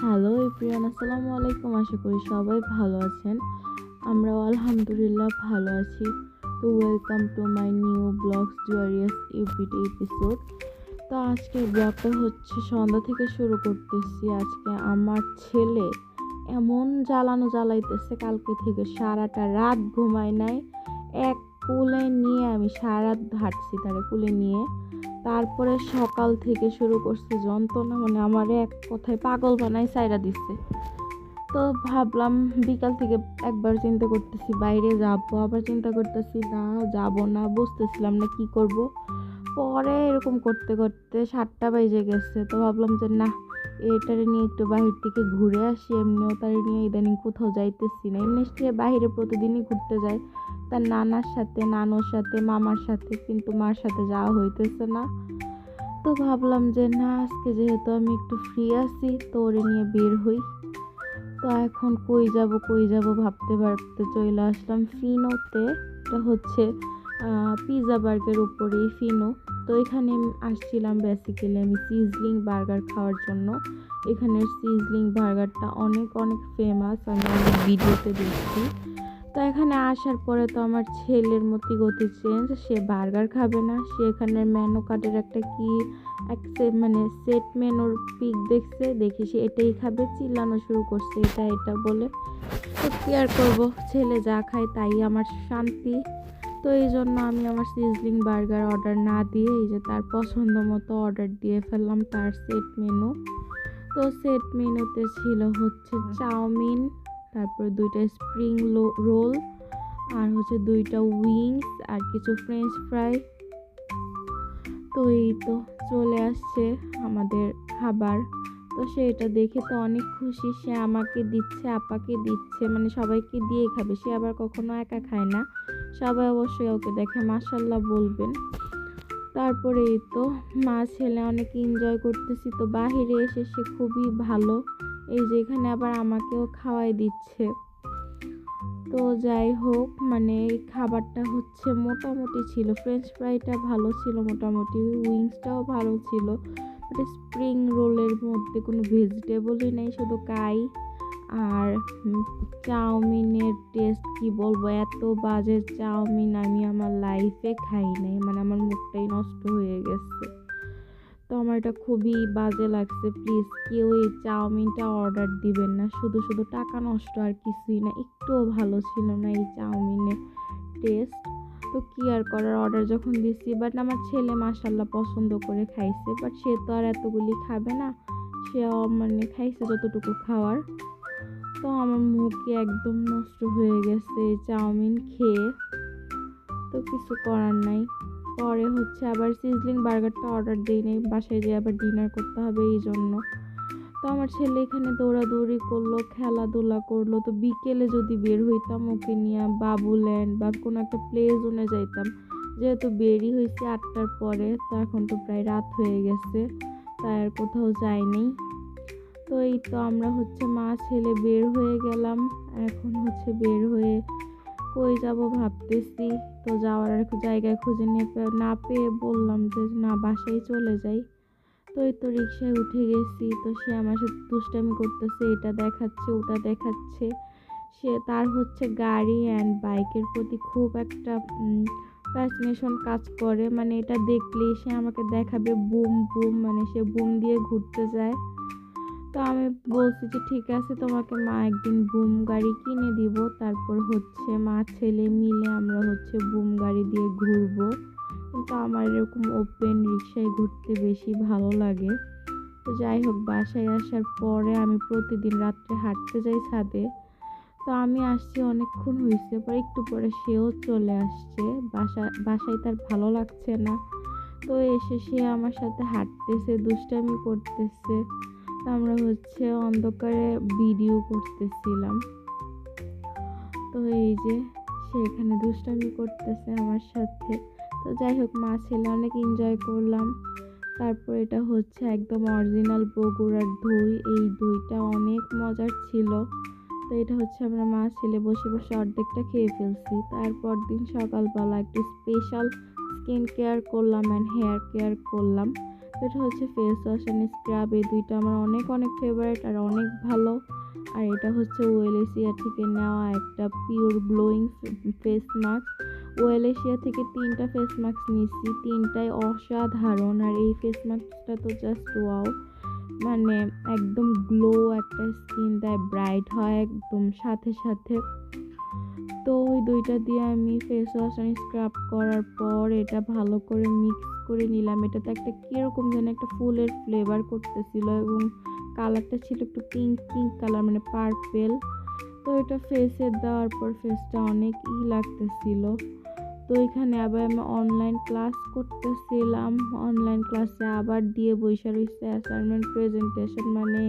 Hello everyone, আসসালামু আলাইকুম। আশা করি সবাই ভালো আছেন। আমরাও আলহামদুলিল্লাহ ভালো আছি। তো welcome to my new blogs জুয়ারিয়াস এভরিডে এপিসোড। তো আজকের ব্লগটা হচ্ছে সন্ধ্যা থেকে শুরু করতেছি। আজকে আমার ছেলে এমন জ্বালানো জ্বালাইতেছে, কালকে থেকে সারাটা রাত ঘুমায় নাই। এক কুলে নিয়ে আমি সারা রাত হাঁটছি তারে কুলে নিয়ে। তারপরে সকাল থেকে শুরু করছে যন্ত্রণা, মানে আমার এক কথায় পাগল বানাই সাইরা দিচ্ছে। তো ভাবলাম বিকাল থেকে একবার চিন্তা করতেছি বাইরে যাব, আবার চিন্তা করতেছি না যাব না, বুঝতেছিলাম না কি করব। পরে এরকম করতে করতে 7টা বেজে গেছে। তো ভাবলাম যে না, এটারে নিয়ে একটু বাহির থেকে ঘুরে আসি। এমনিও তার নিয়ে ইদানিং কোথাও যাইতেছি না। এমনি সে বাইরে প্রতিদিনই ঘুরতে যায় তার নানার সাথে, নানুর সাথে, মামার সাথে, কিন্তু মার সাথে যাওয়া হইতেছে না। তো ভাবলাম যে না, আজকে যেহেতু আমি একটু ফ্রি আছি তো ওরে নিয়ে বের হই। তো এখন কই যাব ভাবতে ভাবতে চলে আসলাম ফিনোতে। এটা হচ্ছে পিৎজা বার্গের উপরেই ফিনো। তো এখানে আমি আসছিলাম বেসিক্যালি আমি সিজলিং বার্গার খাওয়ার জন্য। এখানের সিজলিং বার্গারটা অনেক অনেক ফেমাস, আমি অনেক ভিডিওতে দেখছি। তো এখানে আসার পরে তো আমার ছেলের মতি গতি চেঞ্জ। সে বার্গার খাবে না, সে এখানের মেনু কার্ডের একটা কি মানে সেট মেনুর পিক দেখছে, দেখে সে এটাই খাবে, চিল্লানো শুরু করছে এটা এটা বলে। তো কি আর করবো, ছেলে যা খায় তাই আমার শান্তি। তো এই জন্য আমি আমার সিজলিং বার্গার অর্ডার না দিয়ে এই যে তার পছন্দ মতো অর্ডার দিয়ে ফেললাম তার সেট মেনু। তো সেট মেনুতে ছিল হচ্ছে চাউমিন, তারপর 2টা স্প্রিং রোল, আর হচ্ছে 2টা উইংস, আর কিছু ফ্রেঞ্চ ফ্রাই। তো এই তো চলে আসছে আমাদের খাবার। তো সে এটা দেখে তো অনেক খুশি, সে আমাকে দিচ্ছে, আপাকে দিচ্ছে, মানে সবাইকে দিয়ে খাবে। সে আবার কখনো একা খায় না, সবাই অবশ্যই ওকে দেখে মাশাল্লাহ বলবেন। তারপরে এই তো মা ছেলে অনেক এনজয় করতেছি। তো বাহিরে এসে সে খুবই ভালো, এই যে এখানে আবার আমাকেও খাওয়াই দিচ্ছে। তো যাই হোক, মানে এই খাবারটা হচ্ছে মোটামুটি ছিল, ফ্রেঞ্চ ফ্রাইটা ভালো ছিল, মোটামুটি উইংসটাও ভালো ছিল। বাট স্প্রিং রোলের মধ্যে কোনো ভেজিটেবলই নেই, শুধু কাই। আর চাউমিনের টেস্ট কি বলবো, এত বাজে চাউমিন আমি আমার লাইফে খাই নাই, মানে আমার মুখটাই নষ্ট হয়ে গেছে। তো আমার এটা খুবই বাজে লাগছে। প্লিজ কেউ এই চাউমিনটা অর্ডার দিবেন না, শুধু শুধু টাকা নষ্ট, আর কিছুই না। একটুও ভালো ছিল না এই চাউমিনের টেস্ট। তো কি আর করার, অর্ডার যখন দিছি, বাট আমার ছেলে মাশাল্লাহ পছন্দ করে খাইছে। বাট সে তো আর এতগুলি খাবে না, সে মানে খাইছে যতটুকু খাওয়ার। তো আমার মুখে একদম নষ্ট হয়ে গেছে এই চাউমিন খেয়ে। তো কিছু করার নাই। পরে হচ্ছে আবার সিজলিং বার্গারটা অর্ডার দিই নাই, বাসায় যেয়ে আবার ডিনার করতে হবে এই জন্য। তো আমার ছেলে এখানে দৌড়াদৌড়ি করলো, খেলাধুলা করলো। তো বিকেলে যদি বের হইতাম ওকে নিয়ে বাবুল্যান্ড বা কোনো একটা প্লে জোনে যাইতাম, যেহেতু বেরই হয়েছে 8টার পরে, তো এখন তো প্রায় রাত হয়ে গেছে, তাই আর কোথাও যাইনি। তো এই তো আমরা হচ্ছে মা ছেলে বের হয়ে গেলাম। এখন হচ্ছে বের হয়ে কই যাব ভাবতেছি। তো যাওয়ার আর জায়গায় খুঁজে না পেয়ে বললাম যে না, বাসায় চলে যাই। তো এই তো রিক্সায় উঠে গেছি। তো সে আমার সাথে দুষ্টামি করতেছে, এটা দেখাচ্ছে ওটা দেখাচ্ছে। সে তার হচ্ছে গাড়ি অ্যান্ড বাইকের প্রতি খুব একটা ফ্যাসিনেশন কাজ করে, মানে এটা দেখলেই সে আমাকে দেখাবে বুম বুম, মানে সে বুম দিয়ে ঘুরতে যায়। তো আমি বলছি যে ঠিক আছে, তোমাকে মা একদিন বুম গাড়ি কিনে দিব, তারপর হচ্ছে মা ছেলে মিলে আমরা হচ্ছে বুম গাড়ি দিয়ে ঘুরবো। কিন্তু আমার এরকম ওপেন রিক্সায় ঘুরতে বেশি ভালো লাগে। তো যাই হোক, বাসায় আসার পরে আমি প্রতিদিন রাত্রে হাঁটতে যাই ছাদে। তো আমি আসছি অনেকক্ষণ হয়েছে, পর একটু পরে সেও চলে আসছে। বাসায় তার ভালো লাগছে না। তো এসে সে আমার সাথে হাঁটতেছে, দুষ্টামি করতেছে। তো আমরা হচ্ছে অন্ধকারে ভিডিও করতেছিলাম। তো এই যে সে এখানে দুষ্টামি করতেছে আমার সাথে। তো যাই হোক, মা ছেলে অনেক এনজয় করলাম। তারপর এটা হচ্ছে একদম অরিজিনাল বগুড়ার দই, এই দইটা অনেক মজার ছিল। তো এটা হচ্ছে আমরা মা ছেলে বসে বসে অর্ধেকটা খেয়ে ফেলছি। তারপর দিন সকালবেলা একটু স্পেশাল স্কিন কেয়ার করলাম অ্যান্ড হেয়ার কেয়ার করলাম। এটা হচ্ছে ফেস ওয়াশ অ্যান্ড স্ক্রাব, এই দুইটা আমার অনেক অনেক ফেভারিট আর অনেক ভালো। আর এটা হচ্ছে ওয়েলেশিয়া থেকে নেওয়া একটা পিওর গ্লোয়িং ফেস মাস্ক। ওয়েলেশিয়া থেকে 3টা ফেস মাস্ক নিচ্ছি, 3টাই অসাধারণ। আর এই ফেস মাস্কটা তো জাস্ট ওয়াও, মানে একদম গ্লো একটা স্কিন দেয়, ব্রাইট হয় একদম সাথে সাথে। তো ওই দুইটা দিয়ে আমি ফেস ওয়াশ আর স্ক্রাব করার পর এটা ভালো করে মিক্স করে নিলাম। এটাতে একটা কীরকম যেন একটা ফুলের ফ্লেভার করতেছিল এবং কালারটা ছিল একটু পিঙ্ক পিঙ্ক কালার, মানে পার্পেল। তো এটা ফেসে দেওয়ার পর ফেসটা অনেক লাগতেছিল। তো এখানে আবার আমি অনলাইন ক্লাস করতেছিলাম, অনলাইন ক্লাসে আবার দিয়ে বসে রয়েছে অ্যাসাইনমেন্ট প্রেজেন্টেশন, মানে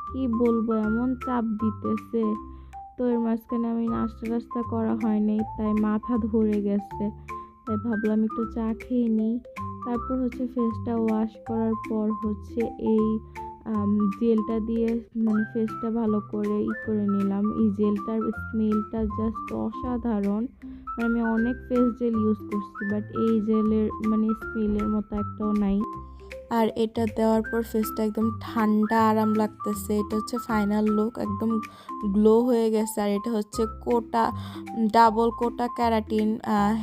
কি বলবো এমন চাপ দিতেছে। তো এর মাঝখানে আমি নাস্তা টাস্তা করা হয়নি, তাই মাথা ধরে গেছে, তাই ভাবলাম একটু চা খেয়ে নিই। তারপর হচ্ছে ফেসটা ওয়াশ করার পর হচ্ছে এই জেলটা দিয়ে মানে ফেসটা ভালো করে করে নিলাম। এই জেলটার স্মেলটা জাস্ট অসাধারণ, মানে আমি অনেক ফেস জেল ইউজ করছি বাট এই জেলের মানে স্মেলের মতো একটাও নাই। আর এটা দেওয়ার পর ফেসটা একদম ঠান্ডা আরাম লাগতেছে। এটা হচ্ছে ফাইনাল লুক, একদম গ্লো হয়ে গেছে। আর এটা হচ্ছে ডাবল কোটা ক্যারাটিন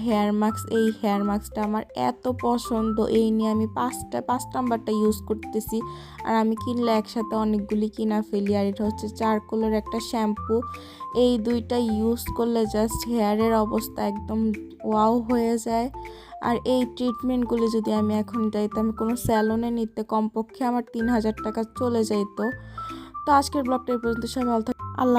হেয়ার মাস্ক। এই হেয়ার মাস্কটা আমার এত পছন্দ, এই নিয়ে আমি 5 নাম্বারটা ইউজ করতেছি। আর আমি কিনলে একসাথে অনেকগুলি কিনা ফেলি। আর এটা হচ্ছে চারকোলের একটা শ্যাম্পু, এই দুইটা ইউজ করলে জাস্ট হেয়ারের অবস্থা একদম ওয়াও হয়ে যায়। আর এই ট্রিটমেন্টগুলি যদি আমি এখন যাইতাম কোনো স্যালনে নিতে, কমপক্ষে আমার 3000 টাকা চলে যাইতো। তো আজকের ব্লগটা এই পর্যন্ত, সবাই ভালো থাকবেন, আল্লাহ।